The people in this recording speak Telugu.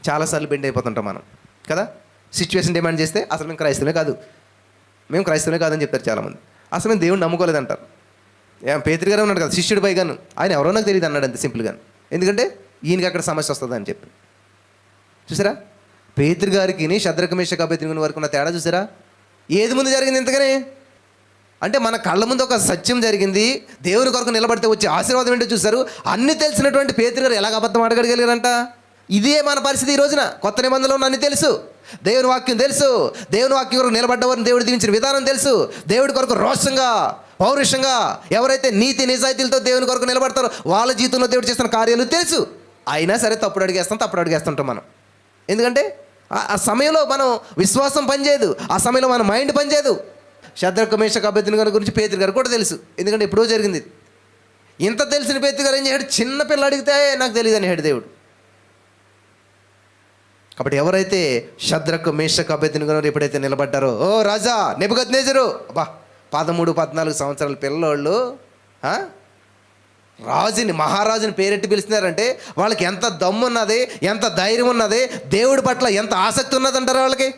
చాలాసార్లు బెండ్ అయిపోతుంటాం మనం కదా. సిచ్యువేషన్ డిమాండ్ చేస్తే అసలు మేము క్రైస్తవమే కాదని చెప్తారు చాలామంది. అసలు మేము దేవుడిని నమ్ముకోలేదంటారు. పేతురు గారు ఉన్నాడు కదా, శిష్యుడు పైగాను, ఆయన ఎవరో నాకు తెలియదు అన్నాడు అంతే సింపుల్గా. ఎందుకంటే ఈయనకి అక్కడ సమస్య వస్తుంది అని చెప్పి. చూసారా, పేతురు గారికి శద్రక మేషక అబేద్నెగో వరకు ఉన్న తేడా చూసారా? ఏది ముందు జరిగింది ఇంతగానే? అంటే మన కళ్ళ ముందు ఒక సత్యం జరిగింది, దేవుని కొరకు నిలబడితే వచ్చే ఆశీర్వాదం ఏంటో చూశారు. అన్నీ తెలిసినటువంటి పేతురు గారు ఎలాగ అబద్ధం ఆడగలిగారంట? ఇదే మన పరిస్థితి ఈ రోజున. కొత్త నిబంధనలో అన్నీ తెలుసు, దేవుని వాక్యం తెలుసు, దేవుని వాక్యం కొరకు నిలబడ్డవారిని దేవుడు దీవించిన విధానం తెలుసు, దేవుడి కొరకు రోషంగా పౌరుషంగా ఎవరైతే నీతి నిజాయితీలతో దేవుని కొరకు నిలబడతారో వాళ్ళ జీవితంలో దేవుడు చేస్తున్న కార్యాలు తెలుసు. అయినా సరే తప్పుడు అడిగేస్తుంటాం మనం. ఎందుకంటే ఆ సమయంలో మనం విశ్వాసం పనిచేయదు, ఆ సమయంలో మన మైండ్ పనిచేయదు. శద్రక మేషక అబేద్నెగో గురించి పేతురు గారు కూడా తెలుసు, ఎందుకంటే ఎప్పుడో జరిగింది. ఇంత తెలిసిన పేతురు గారు ఏం చేశాడు? చిన్న పిల్ల అడిగితే నాకు తెలియదు అని దేవుడు. కాబట్టి ఎవరైతే శద్రక మేషక అబేద్నెగో ఎప్పుడైతే నిలబడ్డారో, ఓ రాజా నెబుకద్నెజరు, అబ్బా 13-14 సంవత్సరాల పిల్లోళ్ళు మహారాజుని పేరెట్టి పిలుస్తున్నారంటే వాళ్ళకి ఎంత దమ్ము ఉన్నది, ఎంత ధైర్యం ఉన్నది, దేవుడి పట్ల ఎంత ఆసక్తి ఉన్నదంటారు వాళ్ళకి.